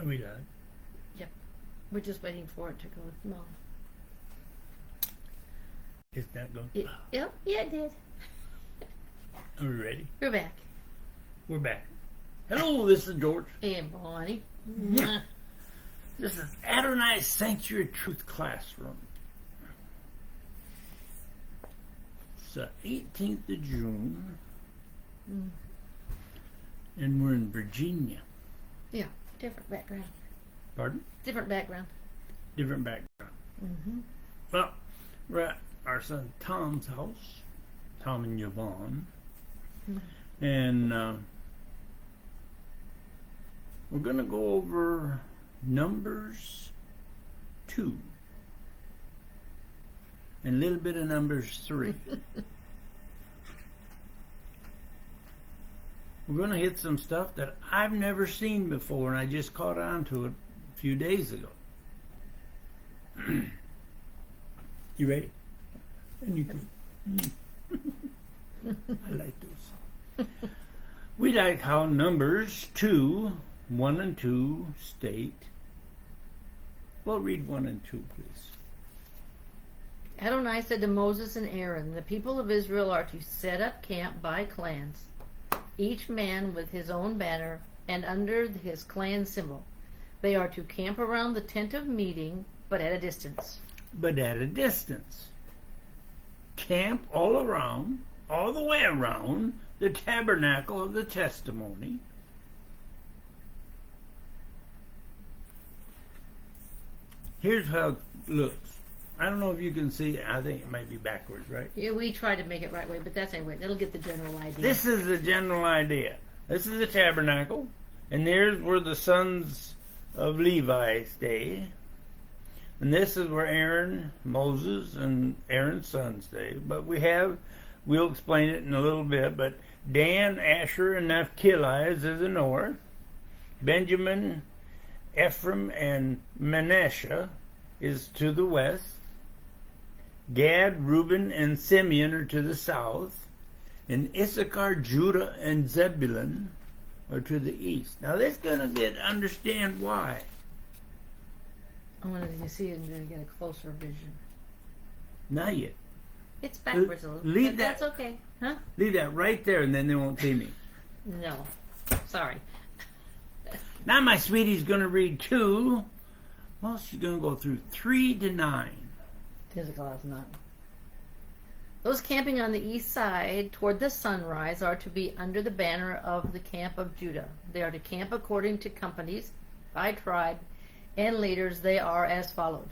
Are we done? Yep. We're just waiting for it to go long. Is that going? Yep, yeah, it did. Are we ready? We're back. We're back. Hello, this is George. And Bonnie. Yeah. This is Adonai Sanctuary Truth Classroom. It's the 18th of June. And we're in Virginia. Yeah, different background. Pardon? Different background. Different background. Mm-hmm. Well, we're at our son Tom's house, Tom and Yvonne. Mm-hmm. And we're going to go over Numbers 2 and a little bit of Numbers 3. We're going to hit some stuff that I've never seen before, and I just caught on to it a few days ago. You ready? And you can. I like those. We like how Numbers 2, 1 and 2 state. Well, read 1 and 2, please. Adonai said to Moses and Aaron, the people of Israel are to set up camp by clans, each man with his own banner and under his clan symbol. They are to camp around the tent of meeting, but at a distance. But at a distance. Camp all around, all the way around, the tabernacle of the testimony. Here's how it looks. I don't know if you can see. I think it might be backwards, right? Yeah, we try to make it right way, but that's anyway. It'll get the general idea. This is the general idea. This is the tabernacle, and there's where the sons of Levi stay. And this is where Aaron, Moses, and Aaron's sons stay. But we'll explain it in a little bit, but Dan, Asher, and Naphtali is to the north. Benjamin, Ephraim, and Manasseh is to the west. Gad, Reuben, and Simeon are to the south. And Issachar, Judah, and Zebulun are to the east. Now, this is going to understand why. I wanted to see it and get a closer vision. Not yet. It's backwards a little. Leave but that's okay. Huh? Leave that right there, and then they won't see me. No. Sorry. Now my sweetie's going to read 2. Well, she's going to go through 3 to 9. Physical is not. Those camping on the east side toward the sunrise are to be under the banner of the camp of Judah. They are to camp according to companies, by tribe, and leaders. They are as followed.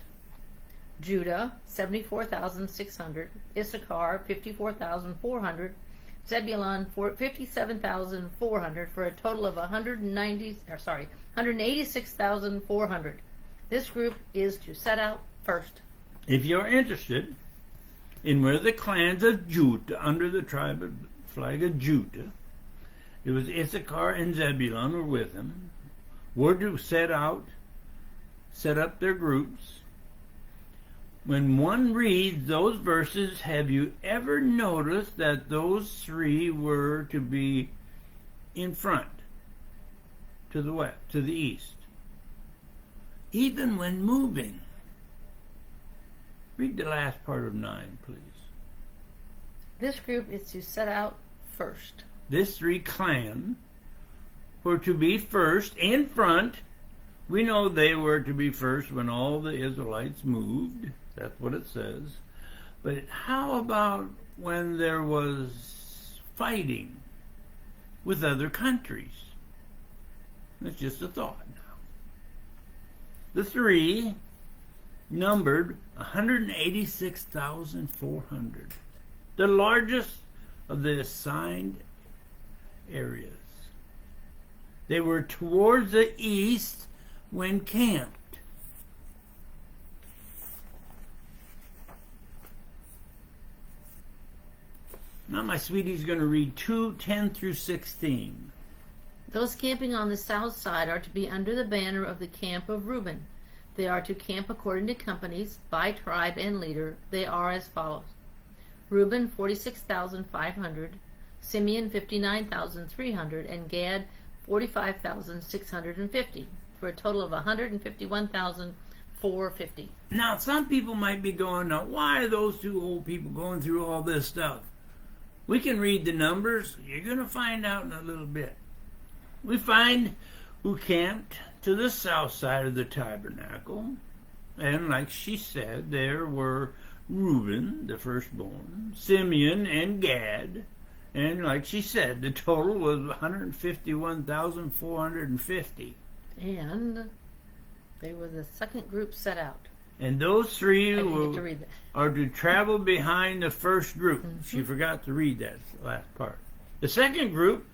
Judah, 74,600. Issachar, 54,400. Zebulun, 57,400, for a total of 186,400. This group is to set out first. If you're interested in where the clans of Judah, under the tribe of flag of Judah, it was Issachar and Zebulun were with him, were to set up their groups. When one reads those verses, have you ever noticed that those 3 were to be in front, to the west, to the east? Even when moving. Read the last part of 9, please. This group is to set out first. This 3 clan were to be first, in front. We know they were to be first when all the Israelites moved. That's what it says. But how about when there was fighting with other countries? That's just a thought now. The 3 numbered 186,400. The largest of the assigned areas. They were towards the east when camped. Now my sweetie's going to read 2:10 through 16. Those camping on the south side are to be under the banner of the camp of Reuben. They are to camp according to companies, by tribe and leader. They are as follows. Reuben, 46,500. Simeon, 59,300. And Gad, 45,650. for a total of 151,450. Now, some people might be going, now, why are those two old people going through all this stuff? We can read the numbers. You're going to find out in a little bit. We find who camped to the south side of the tabernacle. And like she said, there were Reuben, the firstborn, Simeon, and Gad. And like she said, the total was 151,450. And they were the second group set out. And those three are to travel behind the first group. Mm-hmm. She forgot to read that last part. The second group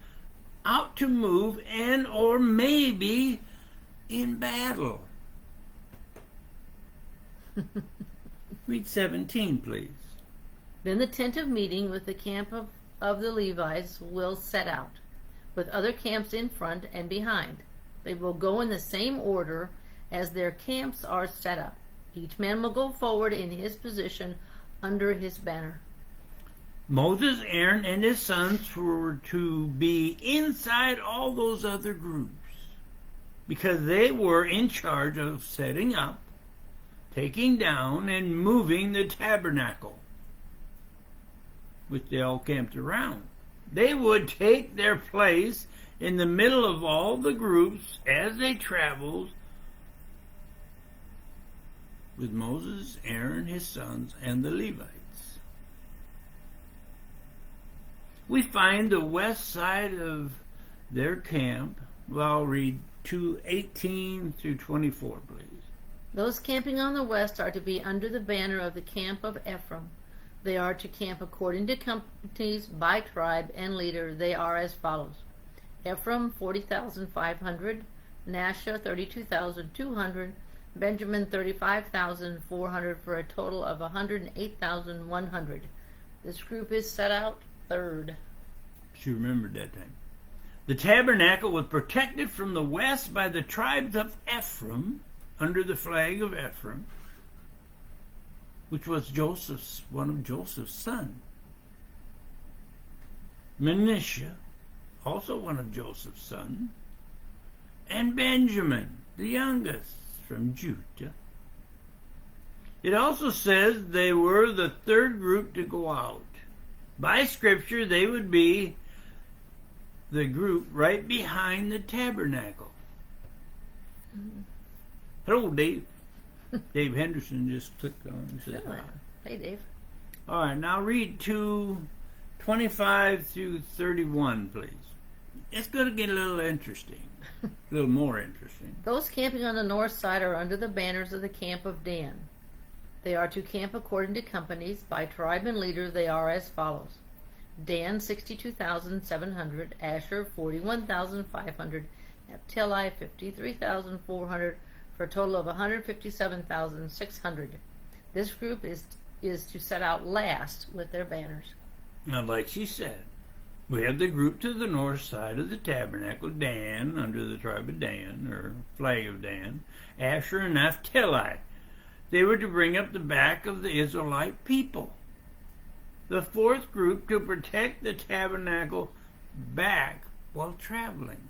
out to move and or maybe in battle. Read 17, please. Then the tent of meeting with the camp of the Levites will set out, with other camps in front and behind. They will go in the same order as their camps are set up. Each man will go forward in his position under his banner. Moses, Aaron, and his sons were to be inside all those other groups because they were in charge of setting up, taking down, and moving the tabernacle, which they all camped around. They would take their place in the middle of all the groups as they traveled with Moses, Aaron, his sons, and the Levites. We find the west side of their camp. Well, I'll read 2:18 through 24, please. Those camping on the west are to be under the banner of the camp of Ephraim. They are to camp according to companies by tribe and leader. They are as follows: Ephraim 40,500, Manasseh 32,200, Benjamin 35,400, for a total of 108,100. This group is set out third. She remembered that time. The tabernacle was protected from the west by the tribes of Ephraim, under the flag of Ephraim, which was one of Joseph's sons. Manasseh, also one of Joseph's sons, and Benjamin, the youngest, from Judah. It also says they were the third group to go out. By Scripture, they would be the group right behind the tabernacle. Mm-hmm. Hello, Dave. Dave Henderson just clicked on and said hi. Hey, Dave. All right, now read 2:25 through 31, please. It's going to get a little interesting. A little more interesting. Those camping on the north side are under the banners of the camp of Dan. They are to camp according to companies. By tribe and leader, they are as follows: Dan 62,700, Asher 41,500, Naphtali 53,400, for a total of 157,600. This group is to set out last with their banners. Now, like she said, we have the group to the north side of the tabernacle, Dan, under the tribe of Dan, or flag of Dan, Asher and Naphtali. They were to bring up the back of the Israelite people. The fourth group to protect the tabernacle back while traveling.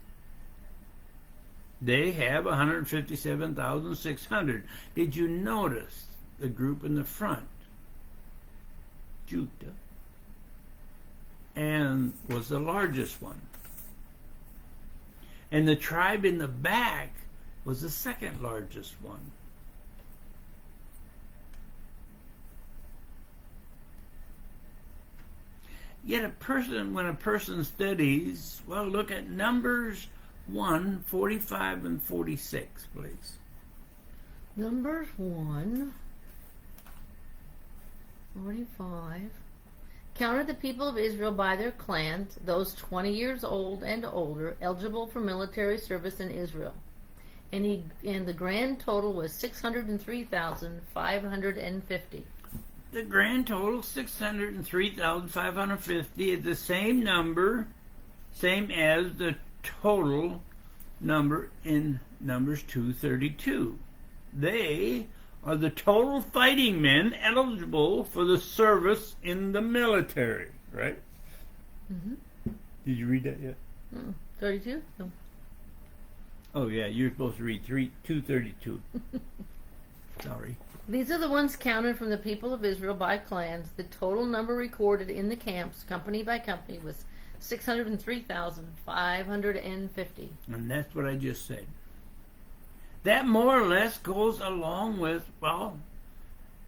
They have 157,600. Did you notice the group in the front? Judah. And was the largest one. And the tribe in the back was the second largest one. Yet when a person studies, well, look at Numbers 1, 45 and 46, please. Numbers 1, 45. Counted the people of Israel by their clans, those 20 years old and older, eligible for military service in Israel. And the grand total was 603,550. The grand total, 603,550, is the same number, same as the total number in Numbers 2:32. They are the total fighting men eligible for the service in the military, right? Mm-hmm. Did you read that yet? 32? No. Oh yeah, you're supposed to read 232. Sorry. These are the ones counted from the people of Israel by clans. The total number recorded in the camps, company by company, was 603,550. And that's what I just said. That more or less goes along with, well,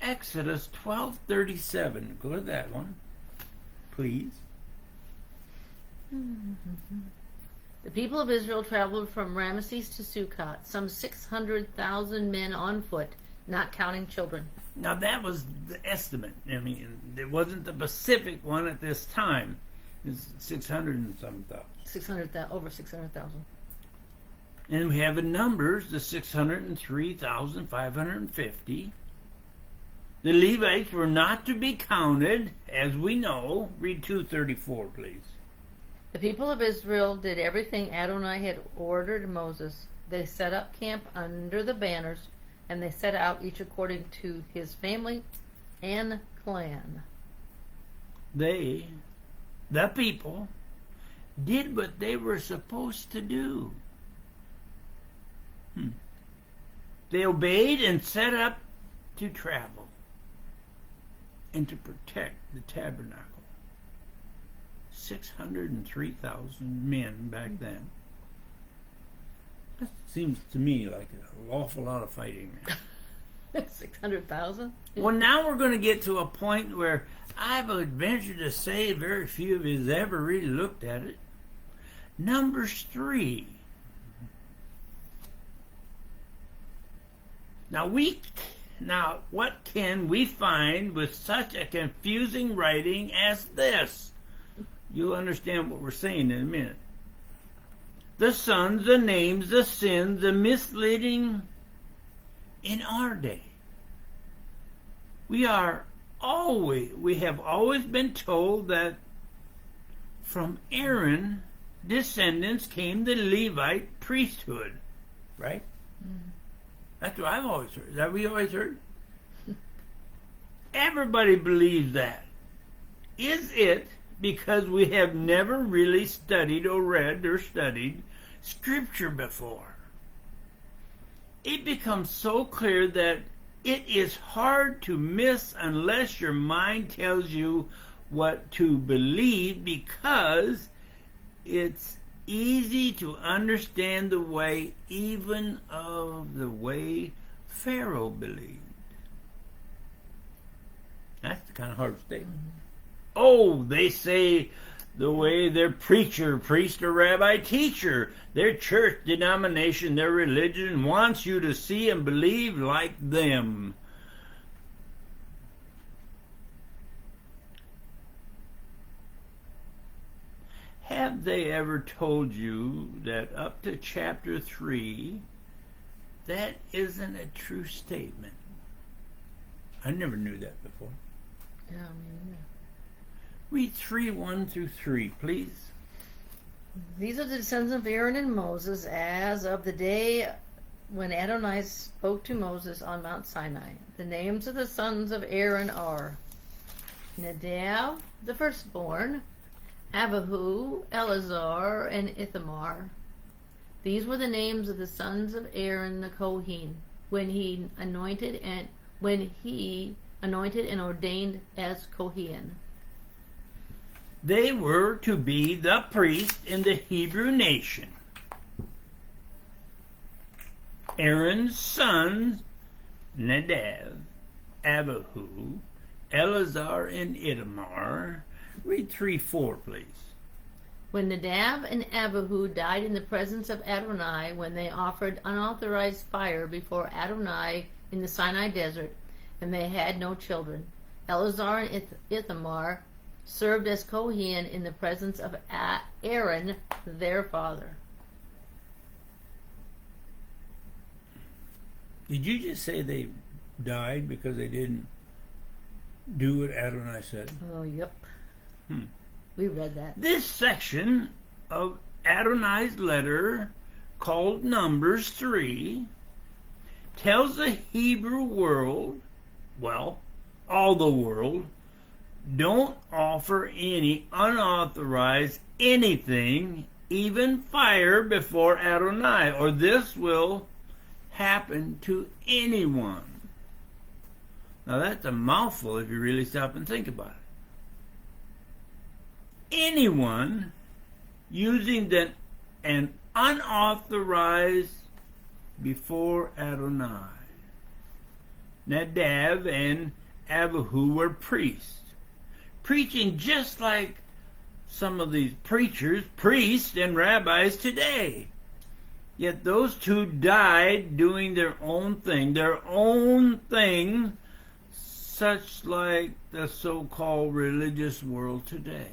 Exodus 12:37. Go to that one, please. The people of Israel traveled from Ramesses to Sukkot, some 600,000 men on foot, not counting children. Now that was the estimate. I mean, it wasn't the specific one at this time. It's 600 and some thousand. Over 600,000. And we have in Numbers the 603,550. The Levites were not to be counted, as we know. Read 234, please. The people of Israel did everything Adonai had ordered Moses. They set up camp under the banners, and they set out each according to his family and clan. They, the people, did what they were supposed to do. They obeyed and set up to travel and to protect the tabernacle. 603,000 men back then. That seems to me like an awful lot of fighting. 600,000? Well, now we're going to get to a point where I would venture to say very few of you have ever really looked at it. Numbers 3. Now, what can we find with such a confusing writing as this? You'll understand what we're saying in a minute. The sons, the names, the sins, the misleading in our day. We have always been told that from Aaron descendants came the Levite priesthood, right? Mm-hmm. That's what I've always heard. Is that what you always heard? Everybody believes that. Is it because we have never really studied or read or studied Scripture before? It becomes so clear that it is hard to miss unless your mind tells you what to believe, because it's easy to understand the way Pharaoh believed. That's the kind of hard statement. Oh, they say the way their preacher, priest, or rabbi, teacher, their church denomination, their religion wants you to see and believe like them. Have they ever told you that up to chapter 3, that isn't a true statement? I never knew that before. Yeah, I mean, yeah. Read 3:1-3, please. These are the sons of Aaron and Moses as of the day when Adonai spoke to Moses on Mount Sinai. The names of the sons of Aaron are Nadab, the firstborn, Abihu, Eleazar, and Ithamar. These were the names of the sons of Aaron the Kohen when he anointed and ordained as Kohen. They were to be the priest in the Hebrew nation. Aaron's sons, Nadab, Abihu, Eleazar, and Ithamar. Read 3:4, please. When Nadab and Abihu died in the presence of Adonai, when they offered unauthorized fire before Adonai in the Sinai desert, and they had no children, Eleazar and Ithamar served as Kohen in the presence of Aaron, their father. Did you just say they died because they didn't do what Adonai said? Oh, yep. We read that. This section of Adonai's letter, called Numbers 3, tells the Hebrew world, well, all the world, don't offer any unauthorized anything even fire before Adonai, or this will happen to anyone. Now that's a mouthful if you really stop and think about it. Anyone using an unauthorized before Adonai. Nadab and Abihu were priests, preaching just like some of these preachers, priests, and rabbis today. Yet those two died doing their own thing, such like the so-called religious world today.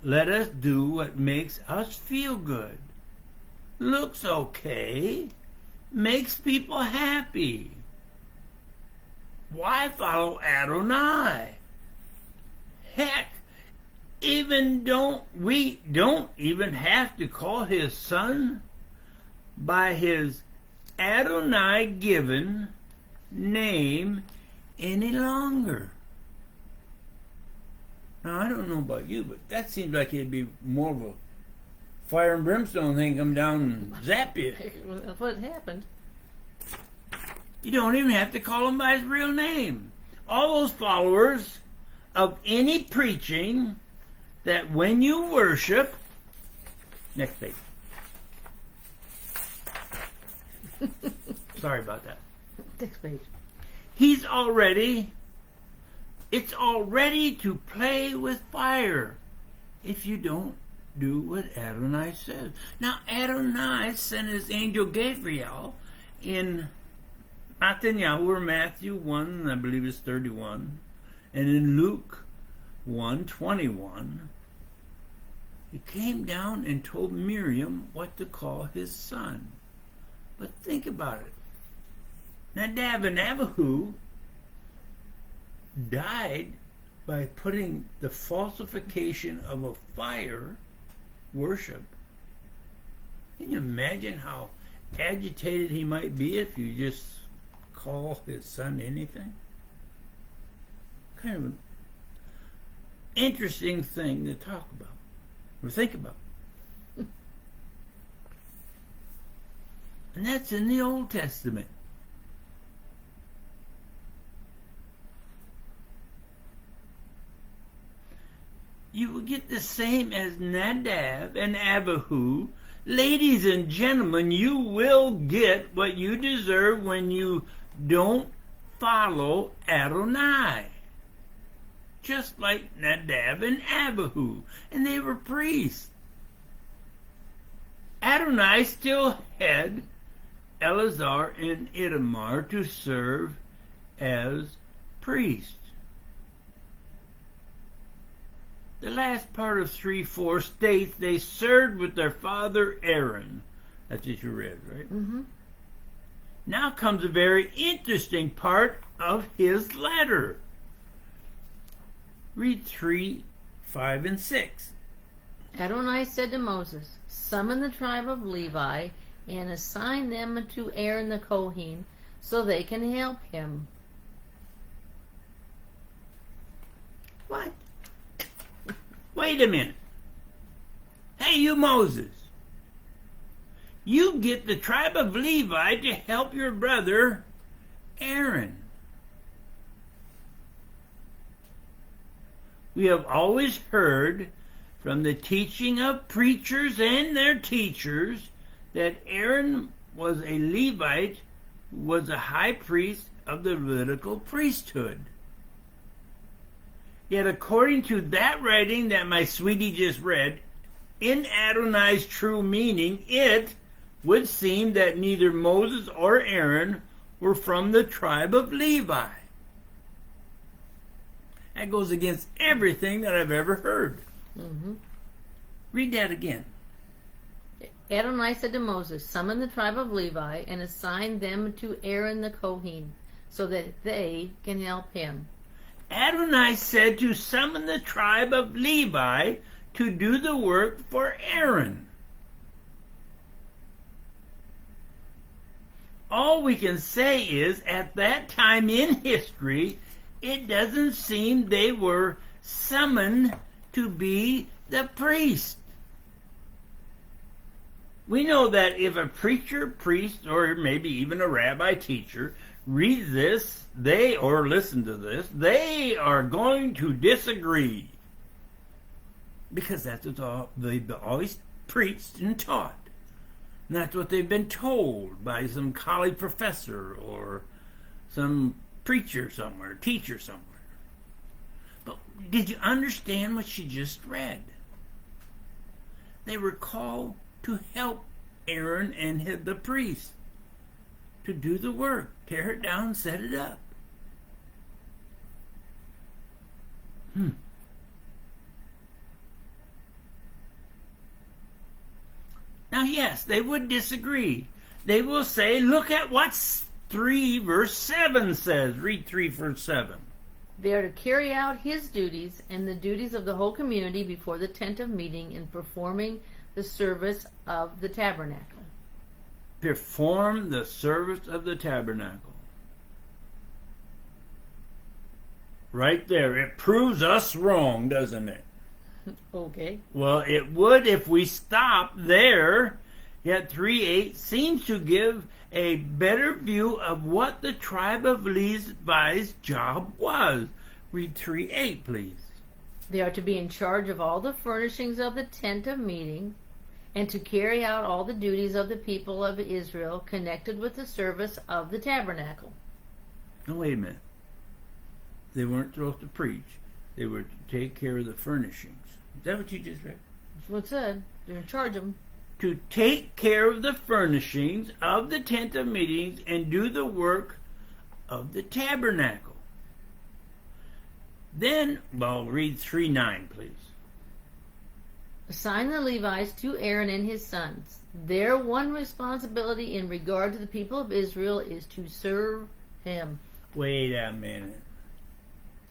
Let us do what makes us feel good, looks okay, makes people happy. Why follow Adonai? Heck, we don't even have to call his son by his Adonai given name any longer. Now I don't know about you, but that seems like it'd be more of a fire and brimstone thing, come down and zap you. That's what happened. You don't even have to call him by his real name. All those followers of any preaching that when you worship, next page. Sorry about that. Next page. It's already to play with fire if you don't do what Adonai says. Now Adonai sent his angel Gabriel in Matthew or Matthew 1, I believe it's 31, and in Luke 1:21, he came down and told Miriam what to call his son. But think about it. Nadab and Abihu died by putting the falsification of a fire worship. Can you imagine how agitated he might be if you just call his son anything? Kind of an interesting thing to talk about or think about. And that's in the Old Testament. You will get the same as Nadab and Abihu. Ladies and gentlemen, you will get what you deserve when you don't follow Adonai. Just like Nadab and Abihu. And they were priests. Adonai still had Eleazar and Ithamar to serve as priests. The last part of 3:4 states they served with their father Aaron. That's what you read, right? Mm-hmm. Now comes a very interesting part of his letter. Read 3, 5, and 6. Adonai said to Moses, "Summon the tribe of Levi and assign them to Aaron the Kohen so they can help him." What? Wait a minute. Hey, you Moses. You get the tribe of Levi to help your brother Aaron. We have always heard from the teaching of preachers and their teachers that Aaron was a Levite, was a high priest of the Levitical priesthood. Yet according to that writing that my sweetie just read, in Adonai's true meaning, it would seem that neither Moses or Aaron were from the tribe of Levi. That goes against everything that I've ever heard. Mm-hmm. Read that again. Adonai said to Moses, "Summon the tribe of Levi and assign them to Aaron the Kohen so that they can help him." Adonai said to summon the tribe of Levi to do the work for Aaron. All we can say is, at that time in history, it doesn't seem they were summoned to be the priest. We know that if a preacher, priest, or maybe even a rabbi teacher reads this, or listen to this, they are going to disagree. Because that's what they've always preached and taught. And that's what they've been told by some college professor or some preacher somewhere, teacher somewhere. But did you understand what she just read? They were called to help Aaron and the priest to do the work, tear it down, set it up. Now, yes, they would disagree. They will say, look at what 3 verse 7 says. Read 3 verse 7. They are to carry out his duties and the duties of the whole community before the tent of meeting in performing the service of the tabernacle. Perform the service of the tabernacle. Right there. It proves us wrong, doesn't it? Okay. Well, it would if we stop there. Yet 3:8 seems to give a better view of what the tribe of Levi's job was. Read 3:8, please. They are to be in charge of all the furnishings of the tent of meeting and to carry out all the duties of the people of Israel connected with the service of the tabernacle. Now, wait a minute. They weren't supposed to preach. They were to take care of the furnishings. Is that what you just read? That's what it said. They're in charge of them. To take care of the furnishings of the tent of meetings and do the work of the tabernacle. Then, well, read 3:9, please. Assign the Levites to Aaron and his sons. Their one responsibility in regard to the people of Israel is to serve him. Wait a minute.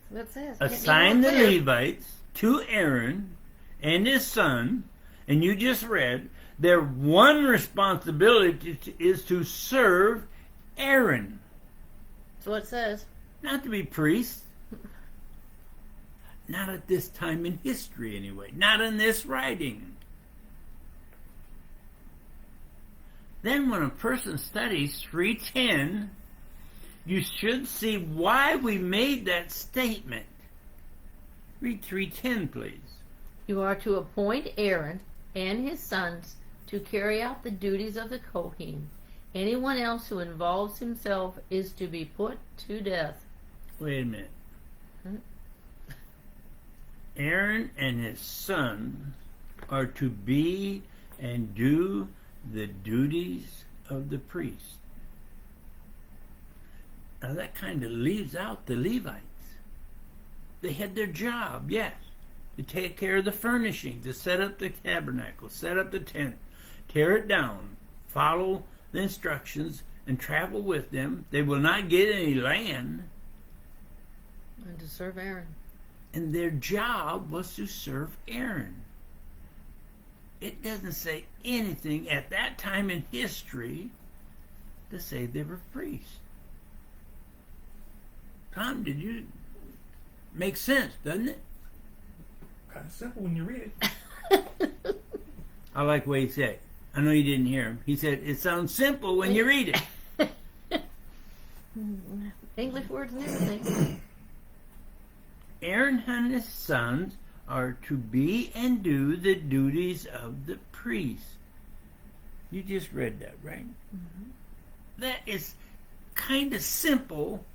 That's what it says. Assign the Levites to Aaron and his son, and you just read, their one responsibility is to serve Aaron. That's what it says. Not to be priests. Not at this time in history, anyway. Not in this writing. Then when a person studies 3:10, you should see why we made that statement. Read 3:10, please. You are to appoint Aaron and his sons to carry out the duties of the Kohen. Anyone else who involves himself is to be put to death. Wait a minute. Aaron and his son are to be and do the duties of the priest. Now that kind of leaves out the Levites. They had their job, yes, to take care of the furnishing, to set up the tabernacle, set up the tent, tear it down, follow the instructions, and travel with them. They will not get any land. And to serve Aaron. And their job was to serve Aaron. It doesn't say anything at that time in history to say they were priests. Tom, did you make sense, doesn't it? Kind of simple when you read it. I like what he said. I know you didn't hear him. He said, it sounds simple when you read it. English words and everything. Aaron and his sons are to be and do the duties of the priest. You just read that, right? Mm-hmm. That is kind of simple,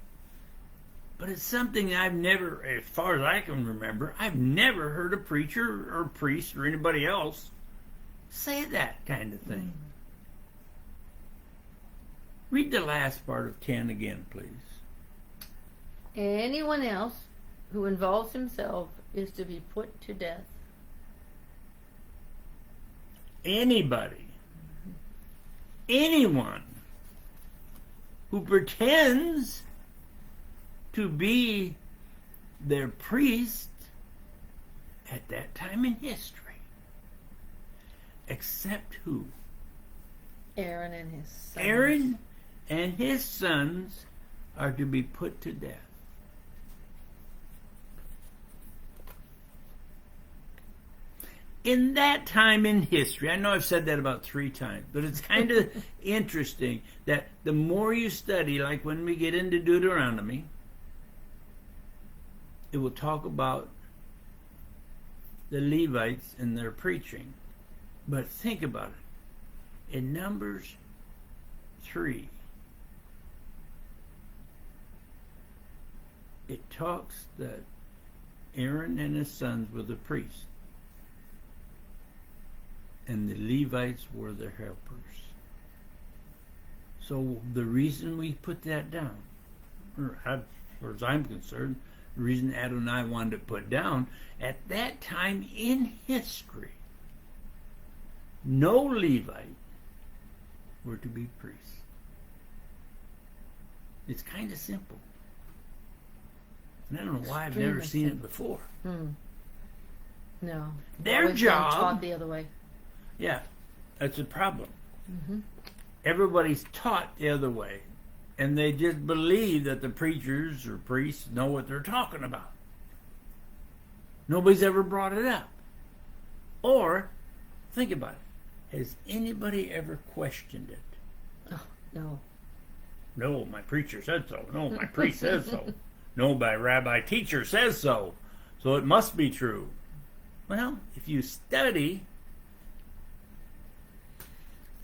but it's something I've never, as far as I can remember, I've never heard a preacher or priest or anybody else say that kind of thing. Read the last part of 10 again, please. Anyone else who involves himself is to be put to death. Anybody, anyone who pretends to be their priest at that time in history, except who? Aaron and his sons. Aaron and his sons are to be put to death. in that time in history, I know I've said that about 3 times, but it's kind of interesting that the more you study, like when we get into Deuteronomy, it will talk about the Levites and their preaching. But think about it. In Numbers 3, it talks that Aaron and his sons were the priests, and the Levites were their helpers. So the reason we put that down, as far as I'm concerned, the reason Adonai wanted to put down, at that time in history, no Levite were to be priests. It's kind of simple. And I don't know why I've never seen it before. No. Their Always been job. taught the other way. Yeah, that's a problem. Mm-hmm. Everybody's taught the other way, and they just believe that the preachers or priests know what they're talking about. Nobody's ever brought it up. Or, think about it. Has anybody ever questioned it? Oh, no. No, my preacher said so. No, my priest says so. No, my rabbi teacher says so. So it must be true. Well, if you study,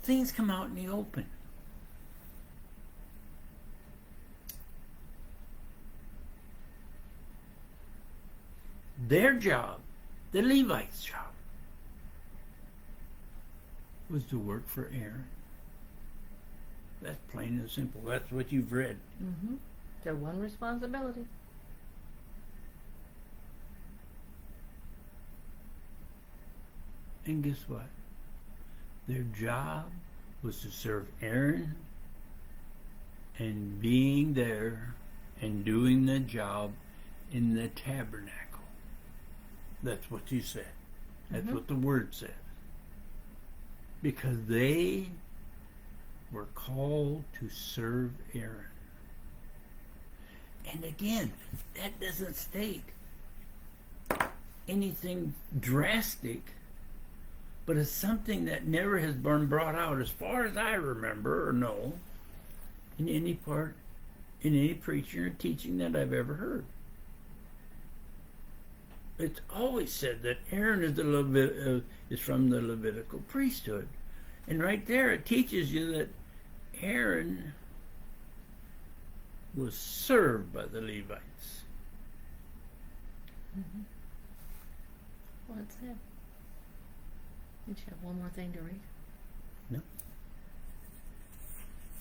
things come out in the open. Their job, the Levites' job, was to work for Aaron. That's plain and simple. That's what you've read. Mm-hmm. Their one responsibility. And guess what? Their job was to serve Aaron and being there and doing the job in the tabernacle. That's what you said. That's what the word said. Because they were called to serve Aaron. And again, that doesn't state anything drastic, but it's something that never has been brought out, as far as I remember or know, in any part, in any preaching or teaching that I've ever heard. It's always said that Aaron is from the Levitical priesthood. And right there it teaches you that Aaron was served by the Levites. Mm-hmm. What's that? Did you have one more thing to read? No.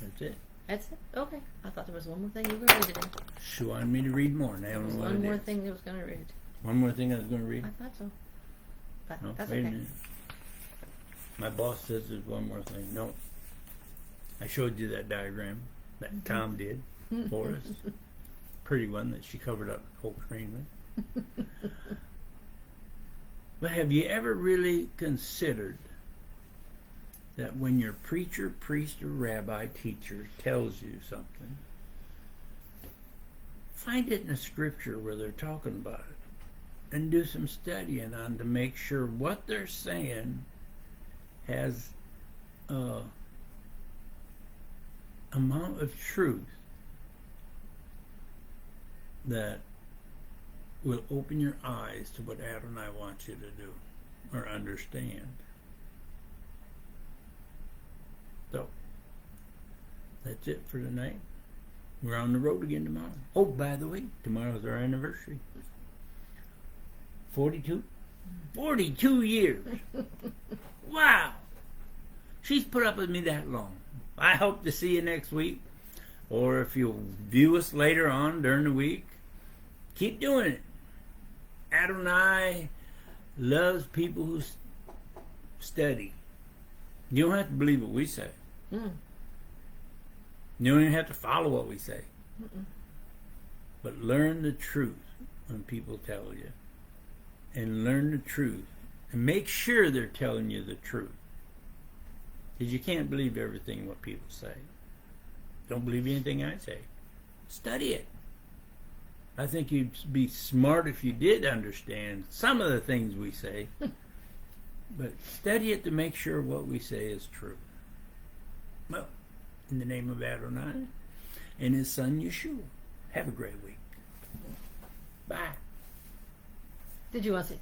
That's it. That's it? Okay. I thought there was one more thing you were going to read today. She wanted me to read more, and I There don't was know what one it more is. thing you was going to read. One more thing I was going to read? I thought so. But No, that's wait a okay. minute. My boss says there's one more thing. No. I showed you that diagram that Tom did for us. Pretty one that she covered up the whole screen with. But have you ever really considered that when your preacher, priest, or rabbi, teacher tells you something, find it in a scripture where they're talking about it and do some studying on to make sure what they're saying has amount of truth that will open your eyes to what Adonai wants you to do or understand. So, that's it for tonight. We're on the road again tomorrow. Oh, by the way, tomorrow's our anniversary. 42? 42 years. Wow. She's put up with me that long. I hope to see you next week. Or if you'll view us later on during the week, keep doing it. Adonai loves people who study. You don't have to believe what we say. Mm. You don't even have to follow what we say. Mm-mm. But learn the truth when people tell you. And learn the truth. And make sure they're telling you the truth. Because you can't believe everything what people say. Don't believe anything I say. Study it. I think you'd be smart if you did understand some of the things we say. But study it to make sure what we say is true. Well, in the name of Adonai and his son Yeshua, have a great week. Bye. Did you want to say